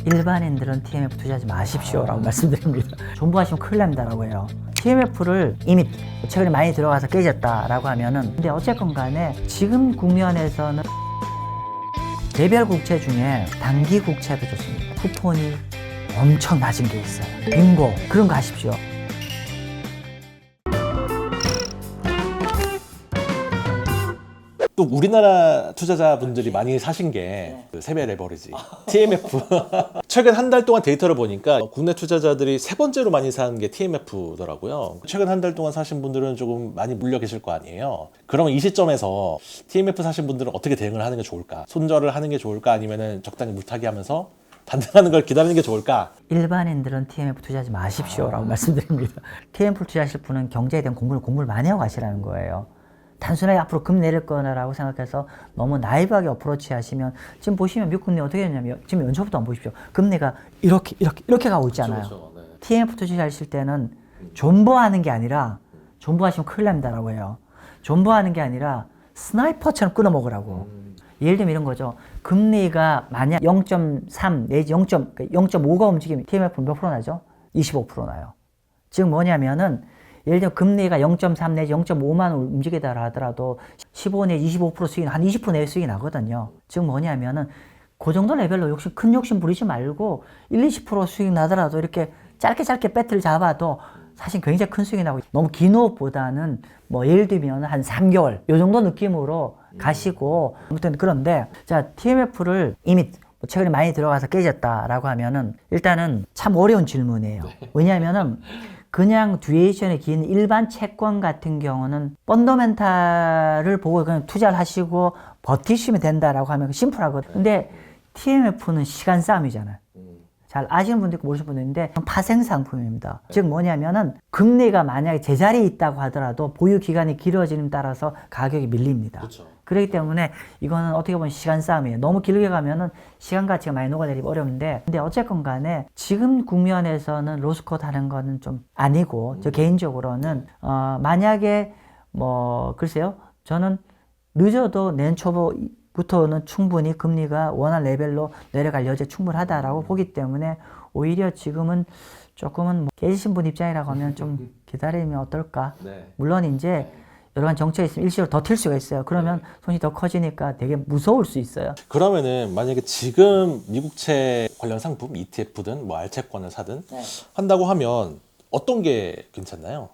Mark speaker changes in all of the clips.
Speaker 1: 일반인들은 TMF 투자하지 마십시오라고 말씀드립니다. 존버하시면 큰일 납니다라고 해요. TMF를 이미 최근에 많이 들어가서 깨졌다라고 하면은, 근데 어쨌건 간에 지금 국면에서는 개별 국채 중에 단기 국채도 좋습니다. 쿠폰이 엄청 낮은 게 있어요. 빙고 그런 거 하십시오.
Speaker 2: 또 우리나라 투자자분들이 많이 사신 게 그 세배 레버리지, TMF. 최근 한 달 동안 데이터를 보니까 국내 투자자들이 세 번째로 많이 산 게 TMF더라고요. 최근 한 달 동안 사신 분들은 조금 많이 물려 계실 거 아니에요. 그러면 이 시점에서 TMF 사신 분들은 어떻게 대응을 하는 게 좋을까? 손절을 하는 게 좋을까? 아니면은 적당히 물타기 하면서 반등하는 걸 기다리는 게 좋을까?
Speaker 1: 일반인들은 TMF 투자하지 마십시오라고 말씀드립니다. TMF 투자하실 분은 경제에 대한 공부를 많이 하고 가시라는 거예요. 단순하게 앞으로 금 내릴 거라고 생각해서 너무 나이브하게 어프로치 하시면, 지금 보시면 미국 금리 어떻게 됐냐면, 지금 연초부터 한번 보십시오. 금리가 이렇게 가고 있잖아요.
Speaker 2: 그렇죠. 네.
Speaker 1: TMF 투자하실 때는 존버하는 게 아니라, 존버하시면 큰일 납니다라고 해요. 존버하는 게 아니라 스나이퍼처럼 끊어먹으라고. 예를 들면 이런 거죠. 금리가 만약 0.3 내지 0.5가 움직이면 TMF는 몇 프로 나죠? 25% 나요. 즉 뭐냐면은, 예를 들면 금리가 0.3 내지 0.5만 원 움직이다 하더라도 15 내지 25% 수익, 한 20% 내외 수익이 나거든요. 즉 뭐냐면은 그 정도 레벨로 큰 욕심 부리지 말고 20% 수익 나더라도 이렇게 짧게 배틀 잡아도 사실 굉장히 큰 수익이 나고, 너무 긴 호흡보다는 뭐 예를 들면 한 3개월 요 정도 느낌으로 가시고, 아무튼 그런데 자, TMF를 이미 최근에 많이 들어가서 깨졌다라고 하면은 일단은 참 어려운 질문이에요. 왜냐하면은 그냥 듀레이션에 긴 일반 채권 같은 경우는 펀더멘탈을 보고 그냥 투자를 하시고 버티시면 된다라고 하면 심플하거든요. 근데 TMF는 시간 싸움이잖아요. 잘 아시는 분도 있고 모르시는 분도 있는데 파생 상품입니다. 즉 뭐냐면은 금리가 만약에 제자리에 있다고 하더라도 보유 기간이 길어지는 따라서 가격이 밀립니다.
Speaker 2: 그렇죠.
Speaker 1: 그렇기 때문에 이거는 어떻게 보면 시간 싸움이에요. 너무 길게 가면은 시간 가치가 많이 녹아내리기 어려운데, 근데 어쨌건 간에 지금 국면에서는 로스컷 하는 거는 좀 아니고, 저 개인적으로는 만약에 뭐 글쎄요, 저는 늦어도 내년 초부터는 충분히 금리가 원할 레벨로 내려갈 여지 충분하다라고 보기 때문에, 오히려 지금은 조금은 뭐 깨지신 분 입장이라고 하면 좀 기다리면 어떨까.
Speaker 2: 네.
Speaker 1: 물론 이제 여러 가지 정책이 있으면 일시로 더 튈 수가 있어요. 그러면 손이 더 커지니까 되게 무서울 수 있어요.
Speaker 2: 그러면은 만약에 지금 미국채 관련 상품, ETF든 뭐 알채권을 사든 한다고 하면 어떤 게 괜찮나요?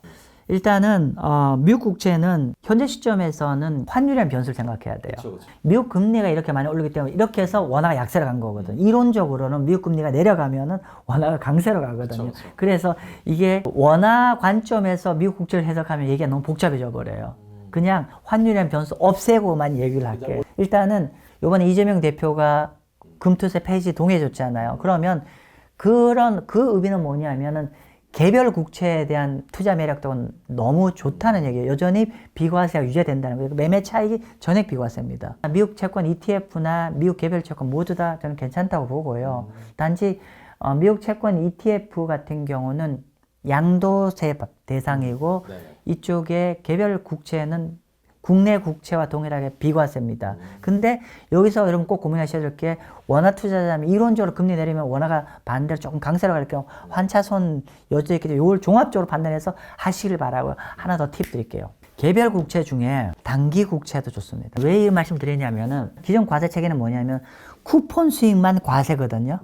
Speaker 1: 일단은 미국 국채는 현재 시점에서는 환율이라는 변수를 생각해야 돼요.
Speaker 2: 그렇죠.
Speaker 1: 미국 금리가 이렇게 많이 오르기 때문에 이렇게 해서 원화가 약세로 간 거거든. 이론적으로는 미국 금리가 내려가면은 원화가 강세로 가거든요.
Speaker 2: 그렇죠.
Speaker 1: 그래서 이게 원화 관점에서 미국 국채를 해석하면 얘기가 너무 복잡해져 버려요. 그냥 환율이라는 변수 없애고만 얘기를 할게요. 일단은 이번에 이재명 대표가 금투세 폐지 동의해줬잖아요. 그러면 그 의미는 뭐냐면은 개별 국채에 대한 투자 매력도는 너무 좋다는 얘기예요. 여전히 비과세가 유지된다는 거예요. 매매 차익이 전액 비과세입니다. 미국 채권 ETF나 미국 개별 채권 모두 다 저는 괜찮다고 보고요. 단지 미국 채권 ETF 같은 경우는 양도세 대상이고, 이쪽에 개별 국채는 국내 국채와 동일하게 비과세입니다. 근데 여기서 여러분 꼭 고민하셔야 될 게, 원화 투자자면 이론적으로 금리 내리면 원화가 반대로 조금 강세로 갈 경우 환차손 여지가 있기 때문에 이걸 종합적으로 판단해서 하시길 바라고요. 하나 더 팁 드릴게요. 개별 국채 중에 단기 국채도 좋습니다. 왜 이 말씀 드리냐면은, 기존 과세 체계는 뭐냐면 쿠폰 수익만 과세거든요.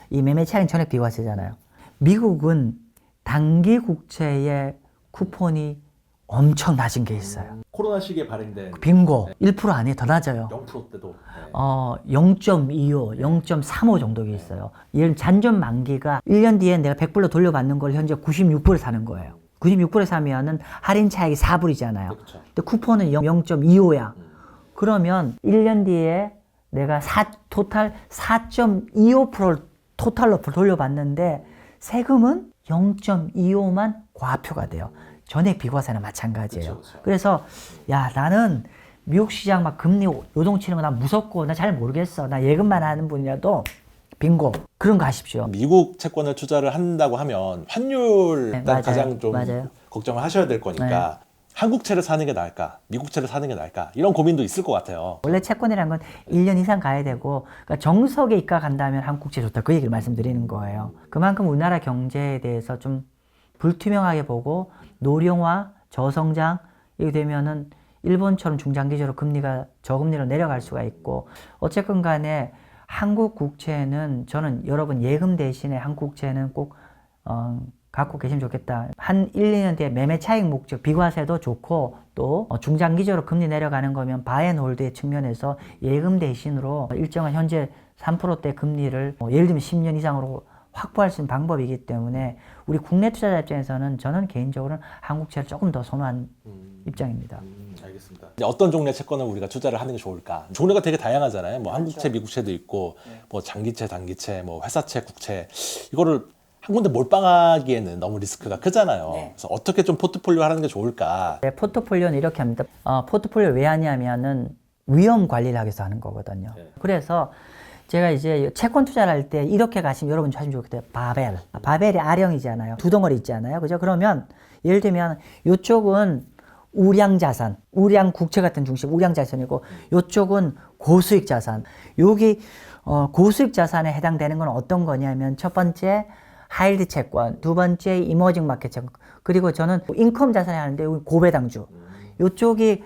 Speaker 1: 이 매매 차익은 전액 비과세잖아요. 미국은 단기 국채의 쿠폰이 엄청 낮은 게 있어요.
Speaker 2: 코로나 시기에 발행된
Speaker 1: 빙고 1% 아니에요. 더 낮아요.
Speaker 2: 0%대도
Speaker 1: 0.25, 0.35 정도가 있어요. 예를 들면 잔존 만기가 1년 뒤에 내가 100불로 돌려받는 걸 현재 96불에 사는 거예요. 96불에 사면은 할인 차익이 4불이잖아요.
Speaker 2: 그렇죠.
Speaker 1: 근데 쿠폰은 0.25야. 그러면 1년 뒤에 내가 토탈 4.25%를 토탈로 돌려받는데 세금은 0.25만 과표가 돼요. 전액 비과세나 마찬가지예요.
Speaker 2: 그쵸.
Speaker 1: 그래서 야, 나는 미국 시장 막 금리 요동치는 거 나 무섭고 나 잘 모르겠어. 나 예금만 하는 분이라도 빙고 그런 거 하십시오.
Speaker 2: 미국 채권을 투자를 한다고 하면 환율
Speaker 1: 네,
Speaker 2: 일단
Speaker 1: 맞아요.
Speaker 2: 가장 좀
Speaker 1: 맞아요.
Speaker 2: 걱정을 하셔야 될 거니까 한국채를 사는 게 나을까, 미국채를 사는 게 나을까 이런 고민도 있을 것 같아요.
Speaker 1: 원래 채권이라는 건 1년 이상 가야 되고, 그러니까 정석에 입가 간다면 한국채 좋다. 그 얘기를 말씀드리는 거예요. 그만큼 우리나라 경제에 대해서 좀 불투명하게 보고 노령화, 저성장 이게 되면은 일본처럼 중장기적으로 금리가 저금리로 내려갈 수가 있고, 어쨌건 간에 한국 국채는 저는 여러분 예금 대신에 한국 국채는 꼭 갖고 계시면 좋겠다. 한 1, 2년 뒤에 매매 차익 목적 비과세도 좋고, 또 중장기적으로 금리 내려가는 거면 바앤홀드의 측면에서 예금 대신으로 일정한 현재 3%대 금리를 예를 들면 10년 이상으로 확보할 수 있는 방법이기 때문에 우리 국내 투자자 입장에서는 저는 개인적으로는 한국채를 조금 더 선호한 입장입니다.
Speaker 2: 알겠습니다. 어떤 종류의 채권을 우리가 투자를 하는 게 좋을까? 종류가 되게 다양하잖아요. 뭐 한국채, 미국채도 있고, 뭐 장기채, 단기채, 뭐 회사채, 국채 이거를 한 군데 몰빵하기에는 너무 리스크가 크잖아요. 그래서 어떻게 좀 포트폴리오 하는 게 좋을까?
Speaker 1: 네, 포트폴리오는 이렇게 합니다. 포트폴리오 왜 하냐면은 위험 관리를 하기 위해서 하는 거거든요. 그래서 제가 이제 채권 투자를 할 때 이렇게 가시면 여러분 하시면 좋겠대요. 바벨. 바벨이 아령이잖아요. 두 덩어리 있잖아요. 그죠? 그러면 예를 들면 이쪽은 우량 자산, 우량 국채 같은 중심, 우량 자산이고 이쪽은 고수익 자산. 여기 고수익 자산에 해당되는 건 어떤 거냐면 첫 번째 하이드 채권, 두 번째 이머징 마켓 채권, 그리고 저는 인컴 자산에 하는데 고배당주. 이쪽이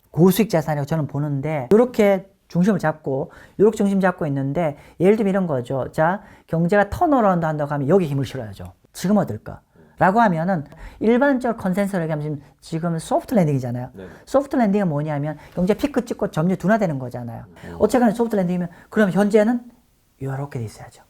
Speaker 1: 고수익 자산이라고 저는 보는데 이렇게 중심을 잡고 이렇게 중심 잡고 있는데 예를 들면 이런 거죠. 자, 경제가 턴어라운드 한다고 하면 여기 힘을 실어야죠. 지금 어떨까? 라고 하면은 일반적 컨센서스를 얘기하면 지금 소프트 랜딩이잖아요. 네. 소프트 랜딩은 뭐냐면 경제 피크 찍고 점유 둔화되는 거잖아요. 어쨌거나 소프트 랜딩이면 그럼 현재는 이렇게 돼 있어야죠.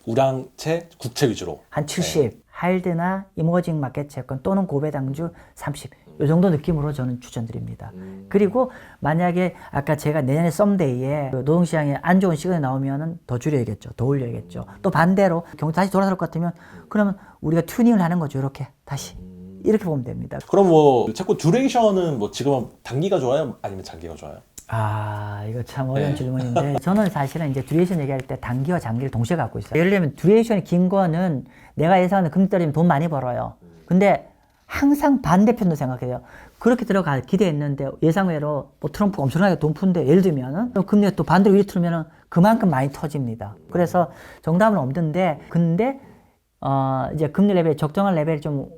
Speaker 2: 우량채, 국채 위주로.
Speaker 1: 한 70. 네. 하일드나 이머징 마켓 채권 또는 고배당주 30. 이 정도 느낌으로 저는 추천드립니다. 그리고 만약에 아까 제가 내년에 썸데이에 노동시장에 안 좋은 시간이 나오면은 더 줄여야겠죠. 더 올려야겠죠. 또 반대로 경제 다시 돌아설 것 같으면 그러면 우리가 튜닝을 하는 거죠. 이렇게 다시. 이렇게 보면 됩니다.
Speaker 2: 그럼 뭐 채권 듀레이션은 뭐 지금은 단기가 좋아요? 아니면 장기가 좋아요?
Speaker 1: 이거 참 어려운 질문인데 저는 사실은 이제 듀레이션 얘기할 때 단기와 장기를 동시에 갖고 있어요. 예를 들면 듀레이션이 긴 거는 내가 예상하는 금리 떨어지면 돈 많이 벌어요. 근데 항상 반대편도 생각해요. 그렇게 들어갈 기대했는데 예상외로 뭐 트럼프가 엄청나게 돈 푼데 예를 들면은 금리가 또 반대로 위로 틀면은 그만큼 많이 터집니다. 그래서 정답은 없는데 근데 이제 금리 레벨 적정한 레벨이 좀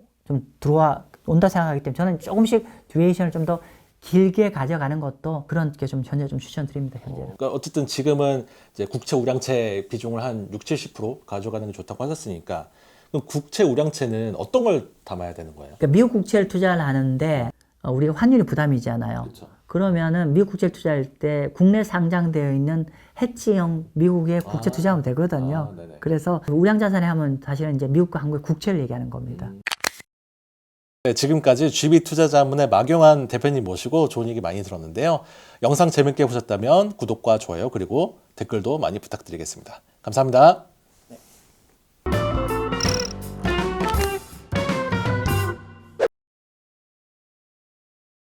Speaker 1: 들어온다 생각하기 때문에 저는 조금씩 듀레이션을 좀 더 길게 가져가는 것도 그런 게 좀 현재 좀 추천드립니다. 현재는.
Speaker 2: 그러니까 어쨌든 지금은 이제 국채 우량채 비중을 한 60-70% 가져가는 게 좋다고 하셨으니까 그럼 국채 우량채는 어떤 걸 담아야 되는 거예요?
Speaker 1: 그러니까 미국 국채를 투자를 하는데 우리가 환율이 부담이잖아요.
Speaker 2: 그렇죠.
Speaker 1: 그러면은 미국 국채를 투자할 때 국내 상장되어 있는 해치형 미국의 국채 투자하면 되거든요. 그래서 우량 자산에 하면 사실은 이제 미국과 한국의 국채를 얘기하는 겁니다.
Speaker 2: 네, 지금까지 GB 투자자문의 마경환 대표님 모시고 좋은 얘기 많이 들었는데요. 영상 재밌게 보셨다면 구독과 좋아요 그리고 댓글도 많이 부탁드리겠습니다. 감사합니다.